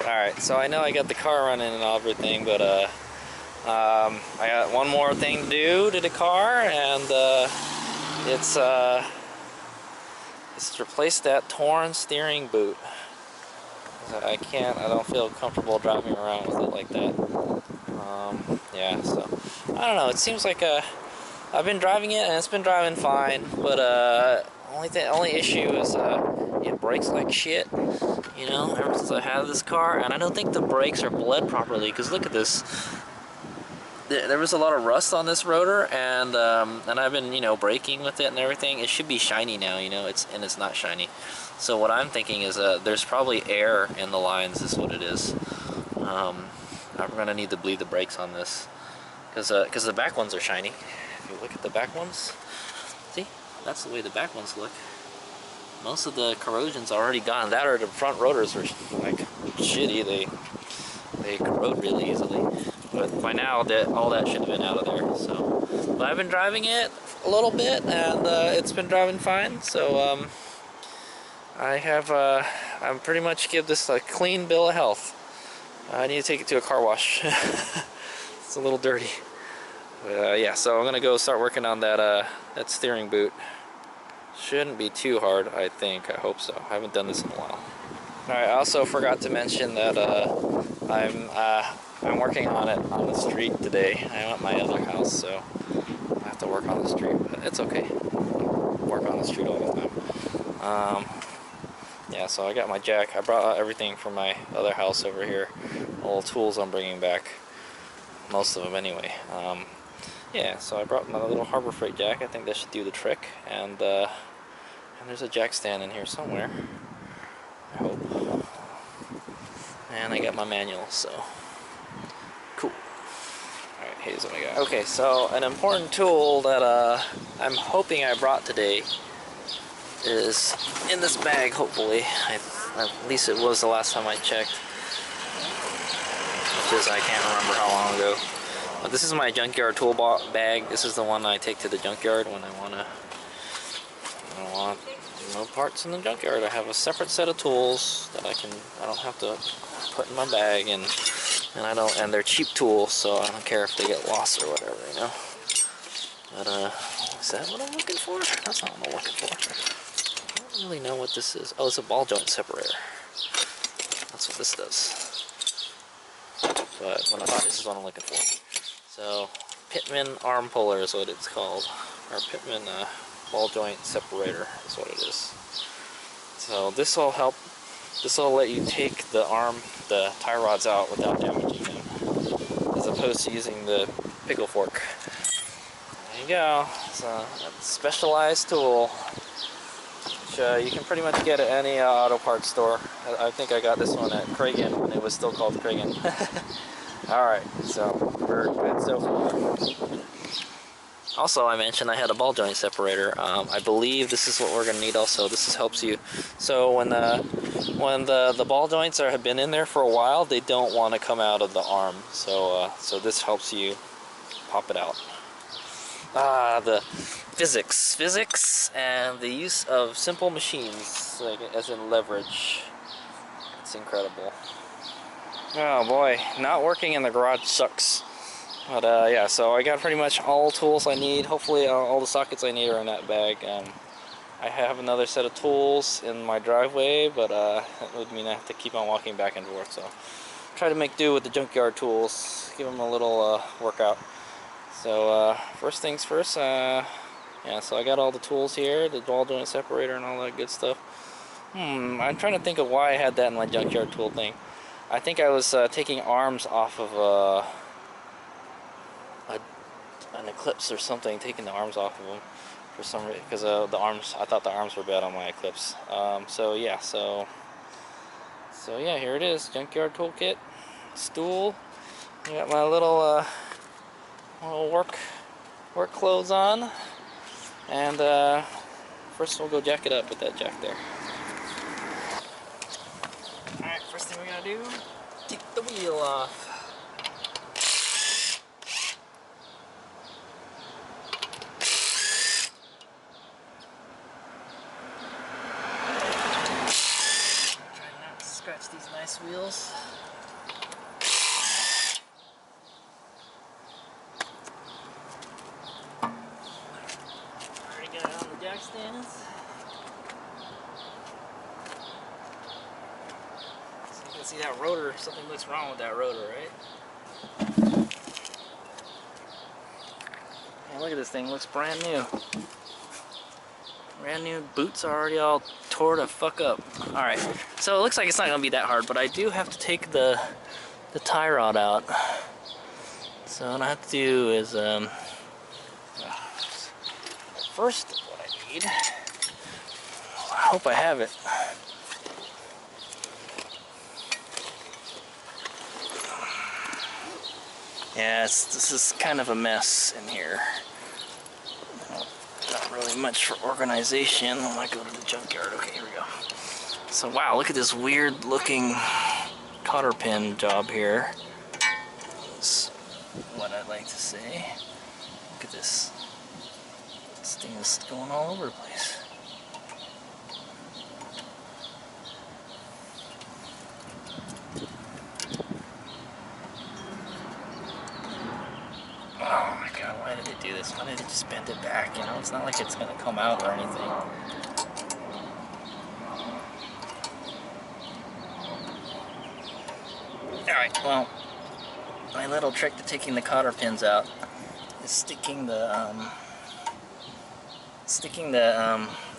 Alright, so I know I got the car running and everything, but I got one more thing to do to the car, and it's to replace that torn steering boot. I don't feel comfortable driving around with it like that. Yeah, so I don't know. It seems like I've been driving it and it's been driving fine, but only issue is it brakes like shit. You know, ever since I had this car, and I don't think the brakes are bled properly. Because look at this. There was a lot of rust on this rotor, and I've been, you know, braking with it and everything. It should be shiny now, you know, it's not shiny. So what I'm thinking is there's probably air in the lines, is what it is. I'm gonna need to bleed the brakes on this, because the back ones are shiny. If you look at the back ones, see, that's the way the back ones look. Most of the corrosion's already gone. That or the front rotors are like shitty. They corrode really easily. But by now, all that should have been out of there. So, but I've been driving it a little bit, and it's been driving fine. So I'm pretty much give this a clean bill of health. I need to take it to a car wash. It's a little dirty. But yeah, so I'm gonna go start working on that steering boot. Shouldn't be too hard, I think. I hope so. I haven't done this in a while. Alright, I also forgot to mention that I'm working on it on the street today. I'm at my other house, so I have to work on the street, but it's okay. I work on the street all the time. Yeah, so I got my jack. I brought out everything from my other house over here. All the tools I'm bringing back. Most of them anyway. Yeah, so I brought my little Harbor Freight jack. I think that should do the trick. And there's a jack stand in here somewhere, I hope. And I got my manual, so cool. Alright, HadesOmega's. Okay, so an important tool that I'm hoping I brought today is in this bag, hopefully. At least it was the last time I checked. Which is, I can't remember how long ago. But this is my junkyard tool bag. This is the one I take to the junkyard when I want no parts in the junkyard. I have a separate set of tools that I don't have to put in my bag, and they're cheap tools, so I don't care if they get lost or whatever, you know. But is that what I'm looking for? That's not what I'm looking for. I don't really know what this is. Oh, it's a ball joint separator. That's what this does. But when I thought this is what I'm looking for. So Pitman Arm Puller is what it's called, or Pitman ball joint separator is what it is. So this will help. This will let you take the tie rods out without damaging them, as opposed to using the pickle fork. There you go. It's a specialized tool, which you can pretty much get at any auto parts store. I think I got this one at Kragen when it was still called Kragen. Alright, so we're good so far. Also, I mentioned I had a ball joint separator. I believe this is what we're going to need also. This helps you. So when the ball joints have been in there for a while, they don't want to come out of the arm. So this helps you pop it out. The physics and the use of simple machines, like as in leverage. It's incredible. Oh boy, not working in the garage sucks. But yeah, so I got pretty much all tools I need. Hopefully all the sockets I need are in that bag. I have another set of tools in my driveway, but that would mean I have to keep on walking back and forth. So try to make do with the junkyard tools, give them a little workout. So first things first, yeah, so I got all the tools here, the ball joint separator and all that good stuff. I'm trying to think of why I had that in my junkyard tool thing. I think I was taking arms off of an Eclipse or something, taking the arms off of them for some reason, because the arms, I thought the arms were bad on my Eclipse. So yeah, here it is, junkyard toolkit, stool. I got my little work clothes on, and first we'll go jack it up with that jack there. Alright, first thing we're gonna do, take the wheel off. Try not to scratch these nice Nice wheels. Already got it on the jack stands. So you can see that rotor, something looks wrong with that rotor, right? And look at this thing, looks brand new. Brand new, boots are already all tore to fuck up. Alright, so it looks like it's not going to be that hard, but I do have to take the tie rod out. So what I have to do is, first what I need, I hope I have it. Yeah, this is kind of a mess in here. Not really much for organization when I go to the junkyard. Okay, here we go. So wow, look at this weird looking cotter pin job here. That's what I'd like to say. Look at this. This thing is going all over the place. Oh my god, why did it do this? Why did it just bend it back? You know, it's not like it's gonna come out or anything. Alright, well, my little trick to taking the cotter pins out is sticking the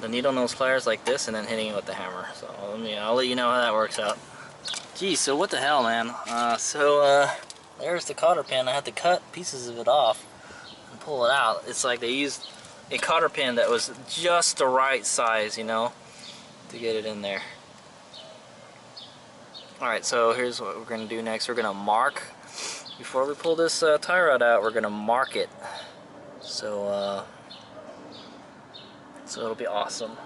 needle nose pliers like this and then hitting it with the hammer. So I'll let you know how that works out. Geez, so what the hell, man? There's the cotter pin. I had to cut pieces of it off and pull it out. It's like they used a cotter pin that was just the right size, you know, to get it in there. Alright, so here's what we're going to do next. We're going to mark, before we pull this tie rod out, we're going to mark it. So it'll be awesome.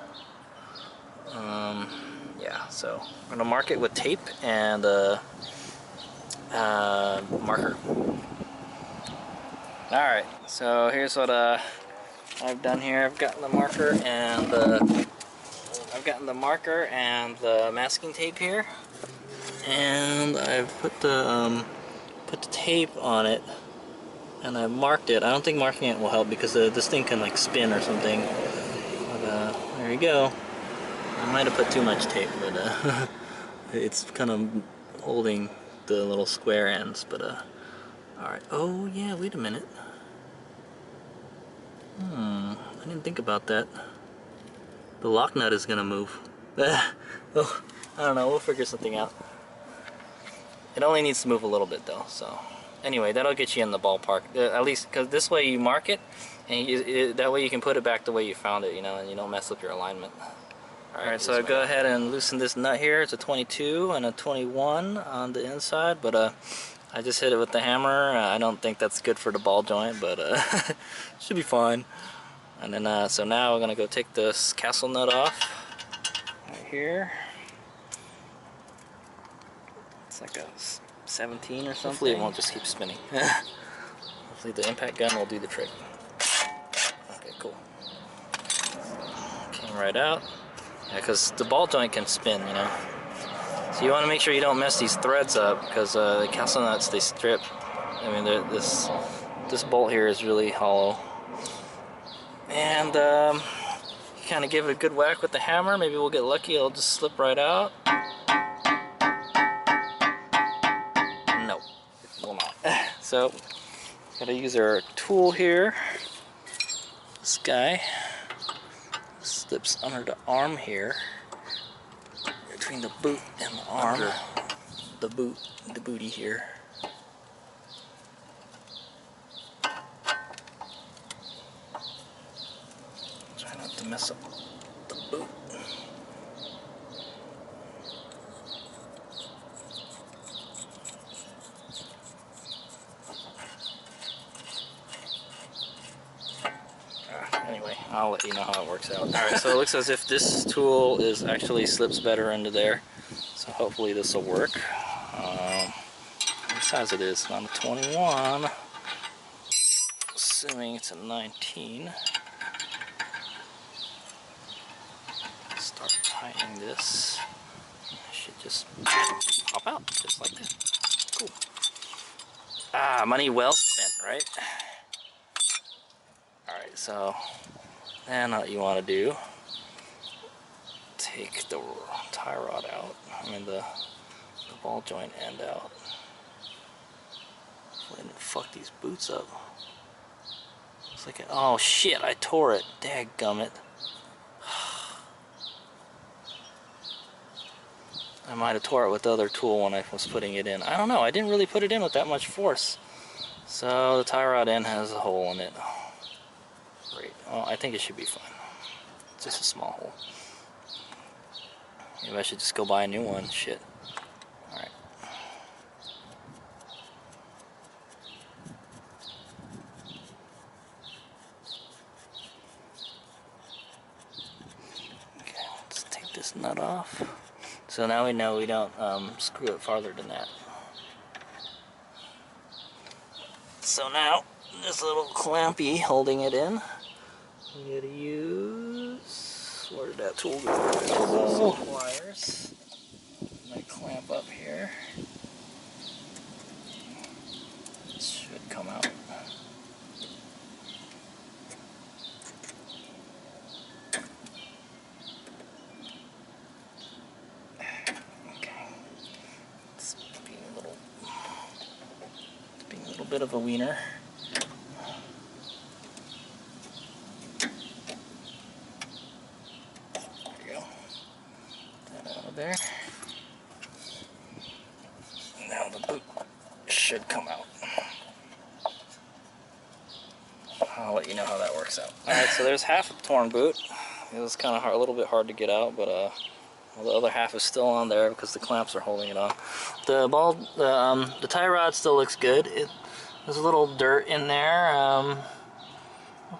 Yeah, so we're going to mark it with tape and marker. Alright, so here's what I've done here. I've gotten the marker and the masking tape here, and I've put the tape on it, and I've marked it. I don't think marking it will help because this thing can like spin or something. But there you go. I might have put too much tape, but it's kind of holding the little square ends. But alright. Oh yeah, wait a minute. I didn't think about that. The lock nut is gonna move. Oh, I don't know, we'll figure something out. It only needs to move a little bit though, so anyway, that'll get you in the ballpark, at least because this way you mark it, and that way you can put it back the way you found it, you know, and you don't mess up your alignment. Alright, so I go ahead and loosen this nut here. It's a 22 and a 21 on the inside, but I just hit it with the hammer. I don't think that's good for the ball joint, but should be fine. And then so now we're gonna go take this castle nut off right here. It's like a 17 or something. Hopefully it won't just keep spinning. Hopefully the impact gun will do the trick. Okay, cool. Came right out. Yeah, because the ball joint can spin, you know. So you want to make sure you don't mess these threads up, because the castle nuts, they strip. I mean, this bolt here is really hollow. And you kind of give it a good whack with the hammer. Maybe we'll get lucky, it'll just slip right out. No, it will not. So, gotta use our tool here. This guy slips under the arm here, between the boot and the arm. Under the booty here. Try not to mess up the boot. Anyway, I'll let you know how it works out. Alright, so it looks as if this tool actually slips better into there. So hopefully this will work. What size it is? Not a 21. Assuming it's a 19. Start tightening this. I should just Just like that. Cool. Ah, money well spent, right? Alright, so then what you want to do, take the tie rod out, I mean the ball joint end out. I didn't fuck these boots up. It's like, oh shit, I tore it. Dadgummit. I might have tore it with the other tool when I was putting it in. I don't know, I didn't really put it in with that much force. So the tie rod end has a hole in it. Great. Well, I think it should be fine. It's just a small hole. Maybe I should just go buy a new one. Shit. Alright. Okay, let's take this nut off. So now we know we don't screw it farther than that. So now, this little clampy holding it in, we gotta use, where did that tool go? Some pliers. And I clamp up here. It should come out. Bit of a wiener. There you go. That out of there. Now the boot should come out. I'll let you know how that works out. Alright, so there's half a torn boot. It was kind of hard, a little bit hard to get out, but well, the other half is still on there because the clamps are holding it on. The tie rod still looks good. There's a little dirt in there. I'll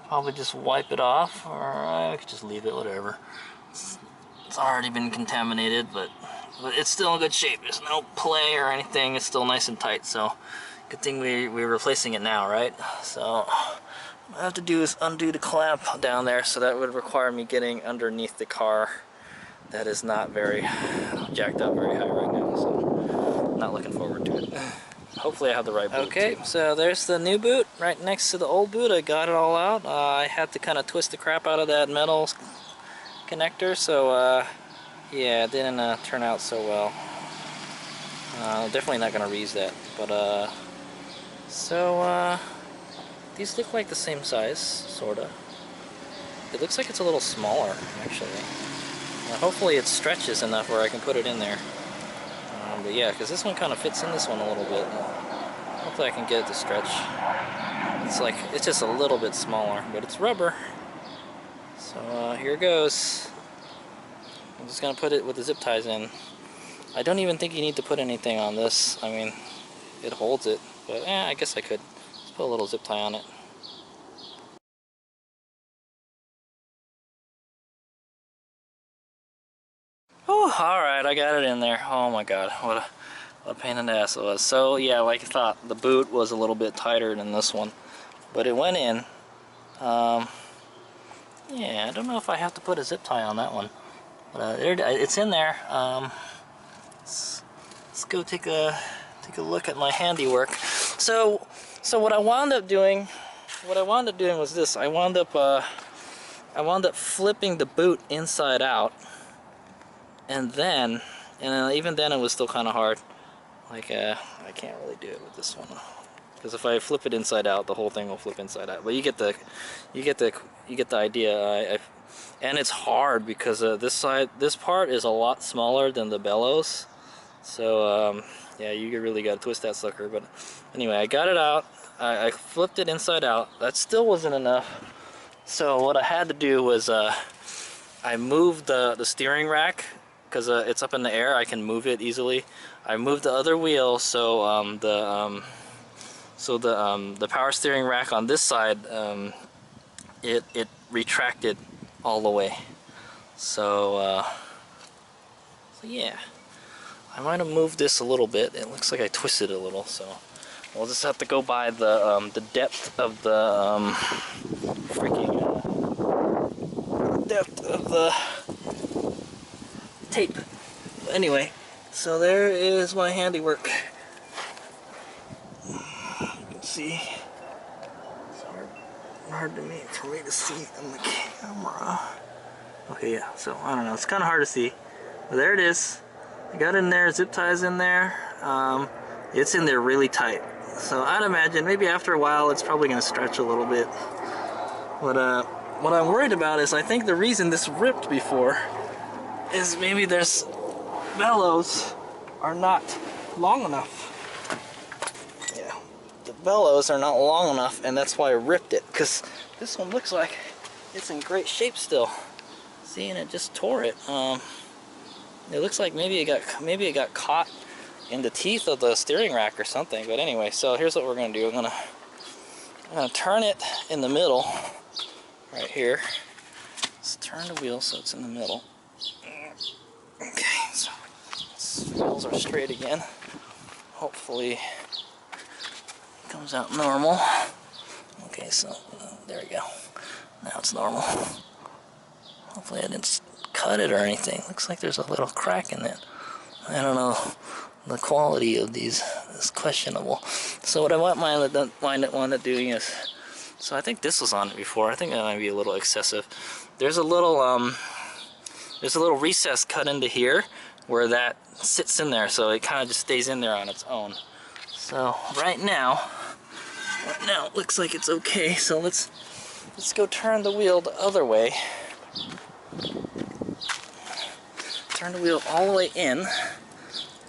probably just wipe it off, or I could just leave it, whatever. It's already been contaminated, but it's still in good shape. There's no play or anything. It's still nice and tight, so good thing we're replacing it now, right? So what I have to do is undo the clamp down there, so that would require me getting underneath the car. That is not very jacked up very high right now, so I'm not looking forward to it. Hopefully I have the right boot. Okay, too. So there's the new boot right next to the old boot. I got it all out. I had to kind of twist the crap out of that metal connector, so yeah, it didn't turn out so well. Definitely not going to reuse that. But these look like the same size, sorta. It looks like it's a little smaller, actually. Hopefully it stretches enough where I can put it in there. But yeah, because this one kind of fits in this one a little bit. Hopefully I can get it to stretch. It's just a little bit smaller, but it's rubber. So here goes. I'm just going to put it with the zip ties in. I don't even think you need to put anything on this. I mean, it holds it, but I guess I could. Just put a little zip tie on it. Oh, alright, I got it in there. Oh my god, what a pain in the ass it was. So yeah, like I thought, the boot was a little bit tighter than this one, but it went in. Yeah, I don't know if I have to put a zip tie on that one, but it's in there. Let's go take a look at my handiwork. So what I wound up doing was this. I wound up flipping the boot inside out. And even then it was still kind of hard. Like, I can't really do it with this one. Because if I flip it inside out, the whole thing will flip inside out. But you get the idea. And it's hard because this part is a lot smaller than the bellows. So, yeah, you really got to twist that sucker. But anyway, I got it out. I flipped it inside out. That still wasn't enough. So what I had to do was, I moved the steering rack. Because it's up in the air, I can move it easily. I moved the other wheel, so the power steering rack on this side, it retracted all the way. So yeah, I might have moved this a little bit. It looks like I twisted it a little, so we'll just have to go by the depth of the depth of the tape. Anyway, so there is my handiwork. You can see. It's hard for me to see on the camera. Okay, yeah, so I don't know, it's kind of hard to see. But there it is. I got in there, zip ties in there. It's in there really tight. So I'd imagine maybe after a while it's probably going to stretch a little bit. But what I'm worried about is I think the reason this ripped before is maybe there's bellows are not long enough. Yeah, the bellows are not long enough, and that's why I ripped it. Because this one looks like it's in great shape still. See, and it just tore it. It looks like maybe it got caught in the teeth of the steering rack or something. But anyway, so here's what we're gonna do. I'm gonna turn it in the middle, right here. Let's turn the wheel so it's in the middle. Okay, so wheels are straight again. Hopefully, it comes out normal. Okay, so there we go. Now it's normal. Hopefully, I didn't cut it or anything. Looks like there's a little crack in it. I don't know. The quality of these is questionable. So what I wanted doing is, so I think this was on it before. I think that might be a little excessive. There's a little recess cut into here where that sits in there, so it kind of just stays in there on its own. So right now it looks like it's okay. So let's go turn the wheel the other way. Turn the wheel all the way in.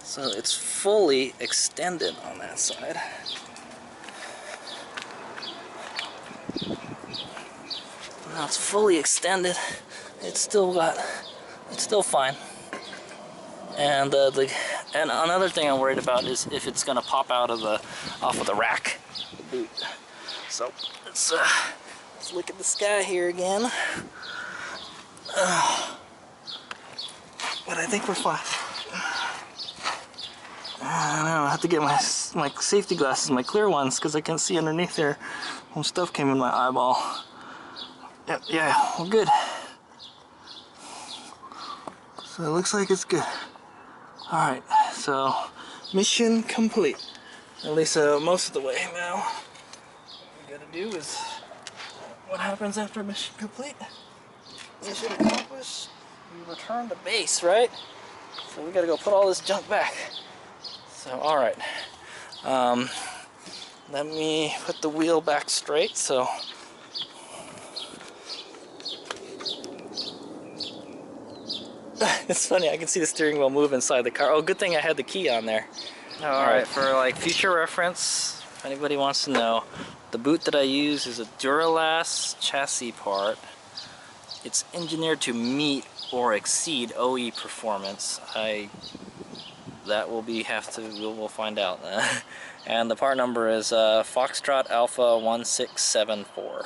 So it's fully extended on that side. Now it's fully extended. It's still fine. And and another thing I'm worried about is if it's gonna pop out of off of the rack, the boot. So let's look at the sky here again. But I think we're fine. I don't know, I have to get my safety glasses, my clear ones, because I can see underneath there. Some stuff came in my eyeball. Yeah, we're good. So it looks like it's good. Alright, so mission complete. At least most of the way now. What we gotta do is, what happens after mission complete? Mission accomplished. We return to base, right? So we gotta go put all this junk back. So, alright. Let me put the wheel back straight, so. It's funny, I can see the steering wheel move inside the car. Oh, good thing I had the key on there. Alright, for like future reference, if anybody wants to know, the boot that I use is a Duralast chassis part. It's engineered to meet or exceed OE performance. We'll find out. And the part number is Foxtrot Alpha 1674.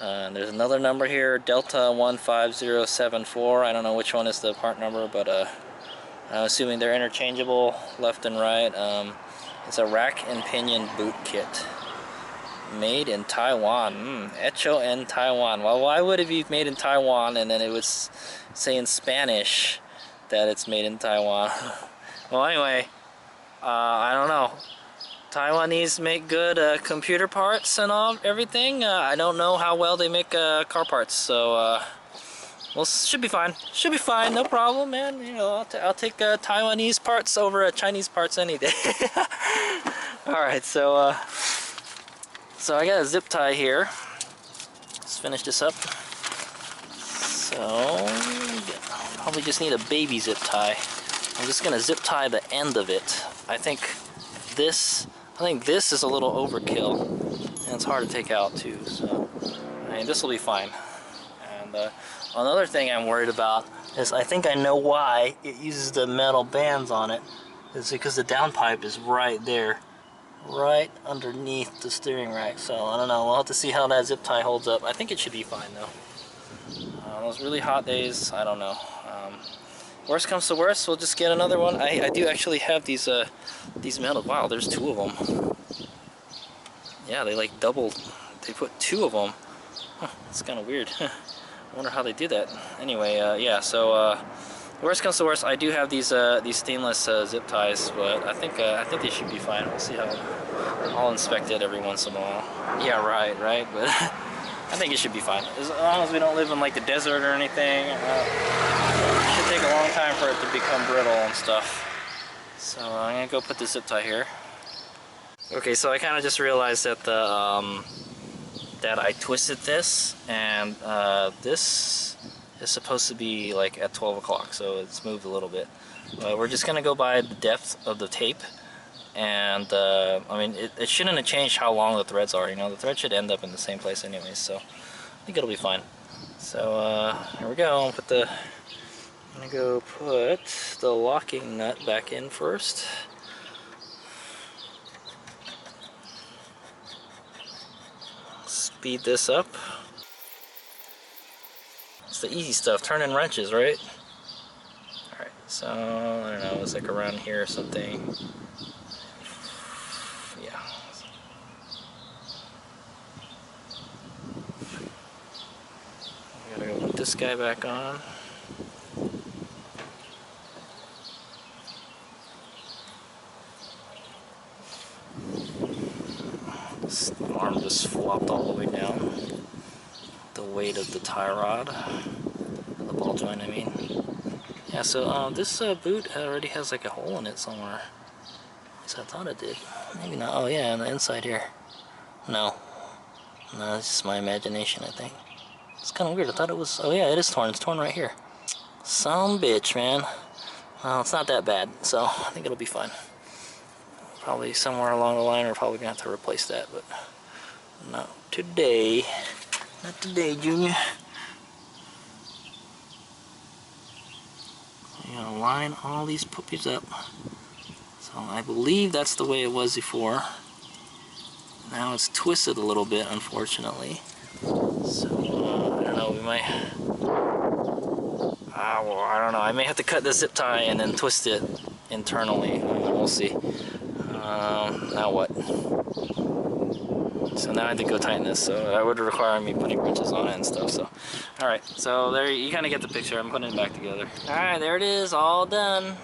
There's another number here, Delta 15074. I don't know which one is the part number, but I'm assuming they're interchangeable left and right. It's a rack and pinion boot kit. Made in Taiwan. Hecho en Taiwan. Well, why would it be made in Taiwan and then it was say in Spanish that it's made in Taiwan? Well, anyway, I don't know. Taiwanese make good computer parts and everything. I don't know how well they make car parts, so well, should be fine. Should be fine, no problem, man. You know, I'll take Taiwanese parts over Chinese parts any day. All right, so I got a zip tie here. Let's finish this up. So probably just need a baby zip tie. I'm just gonna zip tie the end of it. I think this is a little overkill, and it's hard to take out too. So I mean, this will be fine. And another thing I'm worried about is I think I know why it uses the metal bands on it. It's because the downpipe is right there, right underneath the steering rack. So I don't know. We'll have to see how that zip tie holds up. I think it should be fine though. Those really hot days, I don't know. Worst comes to worst, we'll just get another one. I do actually have these metal. Wow, there's two of them. Yeah, they like double. They put two of them. Huh, it's kind of weird. I wonder how they do that. Anyway, yeah. So Worst comes to worst, I do have these stainless zip ties, but I think they should be fine. We'll see how. I'll inspect it every once in a while. Yeah, right, but I think it should be fine. As long as we don't live in like the desert or anything, it should take a long time for it to become brittle and stuff. So I'm gonna go put the zip tie here. Okay, so I kind of just realized that that I twisted this, and this is supposed to be like at 12 o'clock, so it's moved a little bit. We're just gonna go by the depth of the tape, and I mean, it shouldn't have changed how long the threads are. You know, the thread should end up in the same place anyways, so I think it'll be fine. So here we go. I'm gonna go put the locking nut back in first. Speed this up. It's the easy stuff, turning wrenches, right? Alright, so I don't know, it's like around here or something. Yeah. I gotta go put this guy back on. This arm just flopped all the way down. The weight of the tie rod, the ball joint, I mean. Yeah, so this boot already has like a hole in it somewhere. At least I thought it did. Maybe not. Oh yeah, on the inside here. No, it's just my imagination, I think. It's kind of weird. I thought it was. Oh yeah, it is torn. It's torn right here. Some bitch, man. Well, it's not that bad, so I think it'll be fine. Probably somewhere along the line we're probably gonna have to replace that, but not today. Not today, Junior. I'm gonna line all these puppies up. So I believe that's the way it was before. Now it's twisted a little bit, unfortunately. So I don't know. We might. Well, I don't know. I may have to cut the zip tie and then twist it internally. We'll see. Now what? So now I have to go tighten this, so that would require me putting wrenches on it and stuff. So, all right. So there, you kind of get the picture. I'm putting it back together. All right, there it is, all done.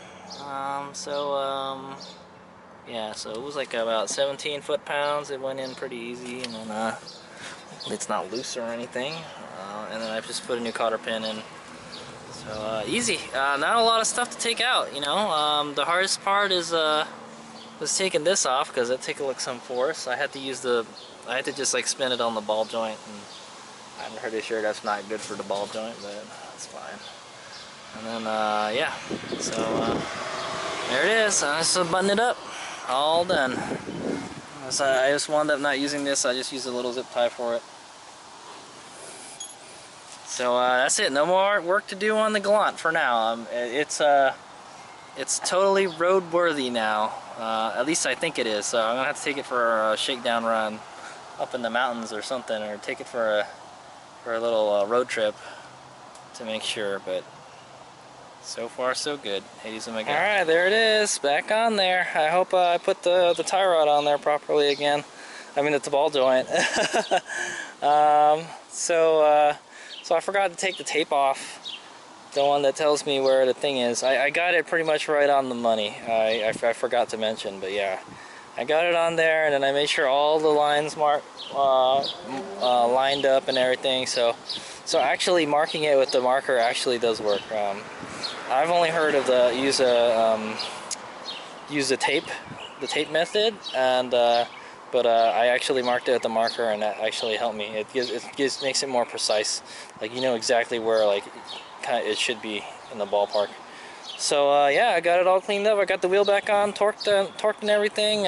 Yeah. So it was like about 17 foot-pounds. It went in pretty easy, and then it's not loose or anything. And then I just put a new cotter pin in. So easy. Not a lot of stuff to take out. You know, the hardest part is was taking this off because it took like some force. I had to just like spin it on the ball joint, and I'm pretty sure that's not good for the ball joint, but that's fine. And then yeah, so there it is. I just button it up, all done. So I just wound up not using this. I just used a little zip tie for it. So that's it. No more work to do on the Galant for now. It's totally roadworthy now. At least I think it is. So I'm gonna have to take it for a shakedown run up in the mountains or something, or take it for a little road trip to make sure. But so far so good. HadesOmega's. All right, there it is, back on there. I hope I put the tie rod on there properly again. I mean, it's a ball joint. So I forgot to take the tape off. The one that tells me where the thing is. I got it pretty much right on the money. I forgot to mention, but yeah, I got it on there, and then I made sure all the lines lined up and everything. So actually marking it with the marker actually does work. I've only heard of use the tape method, and but I actually marked it with the marker, and that actually helped me. It makes it more precise. Like, you know exactly where like it should be in the ballpark. So yeah, I got it all cleaned up. I got the wheel back on, torqued and everything.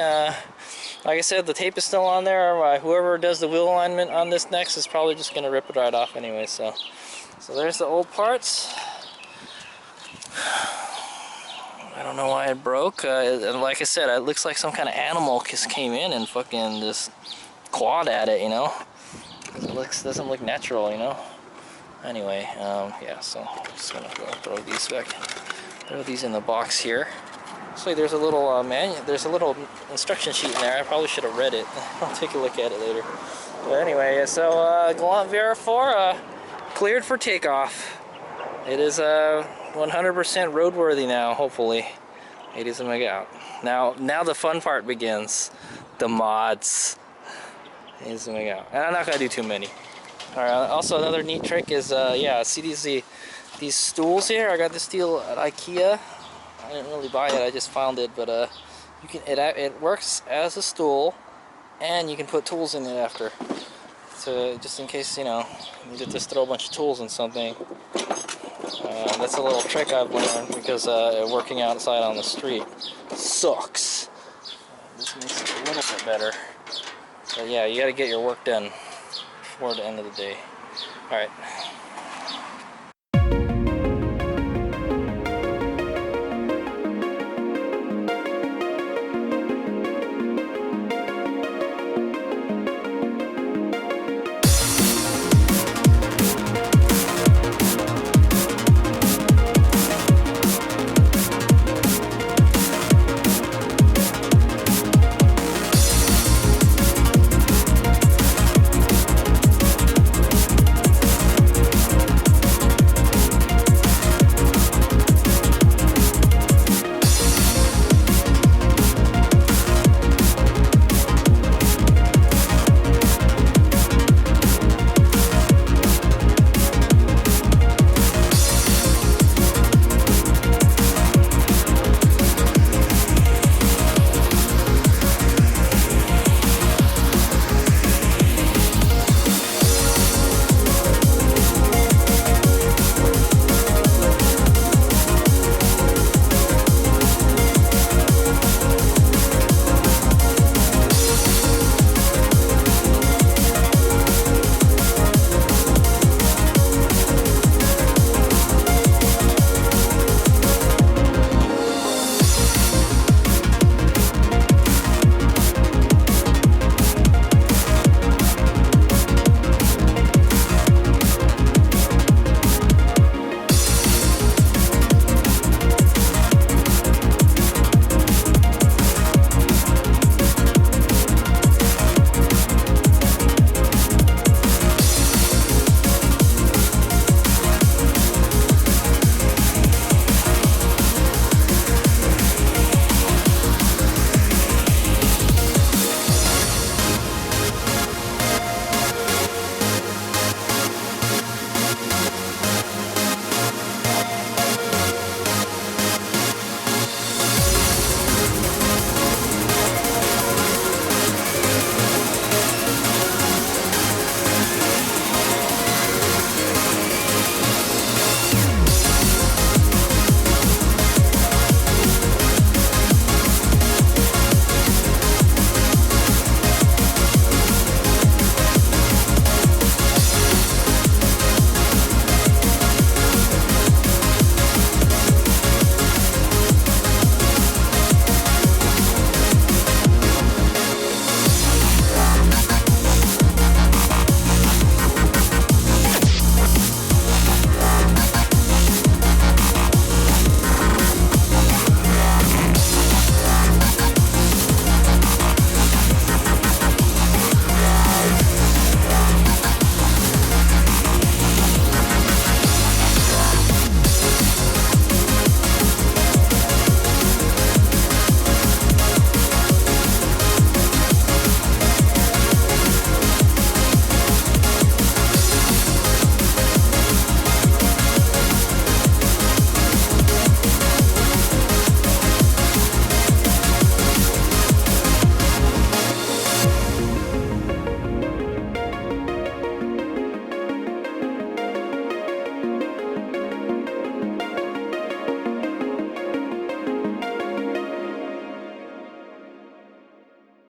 Like I said, the tape is still on there. Whoever does the wheel alignment on this next is probably just gonna rip it right off anyway. So there's the old parts. I don't know why it broke. And like I said, it looks like some kind of animal just came in and fucking just clawed at it, you know. It doesn't look natural, you know. Anyway, yeah, so I'm just gonna go throw these back. Throw these in the box here. So there's a little there's a little instruction sheet in there. I probably should have read it. I'll take a look at it later. But anyway, so Galant VR4 cleared for takeoff. It is 100% roadworthy now, hopefully. HadesOmega out. Now the fun part begins. The mods. HadesOmega out. And I'm not gonna do too many. Alright, also another neat trick is, yeah, see these stools here? I got this deal at IKEA. I didn't really buy it, I just found it, but you can it works as a stool, and you can put tools in it after. So just in case, you know, you just throw a bunch of tools in something. That's a little trick I've learned because working outside on the street sucks. This makes it a little bit better. But yeah, you gotta get your work done before the end of the day. Alright.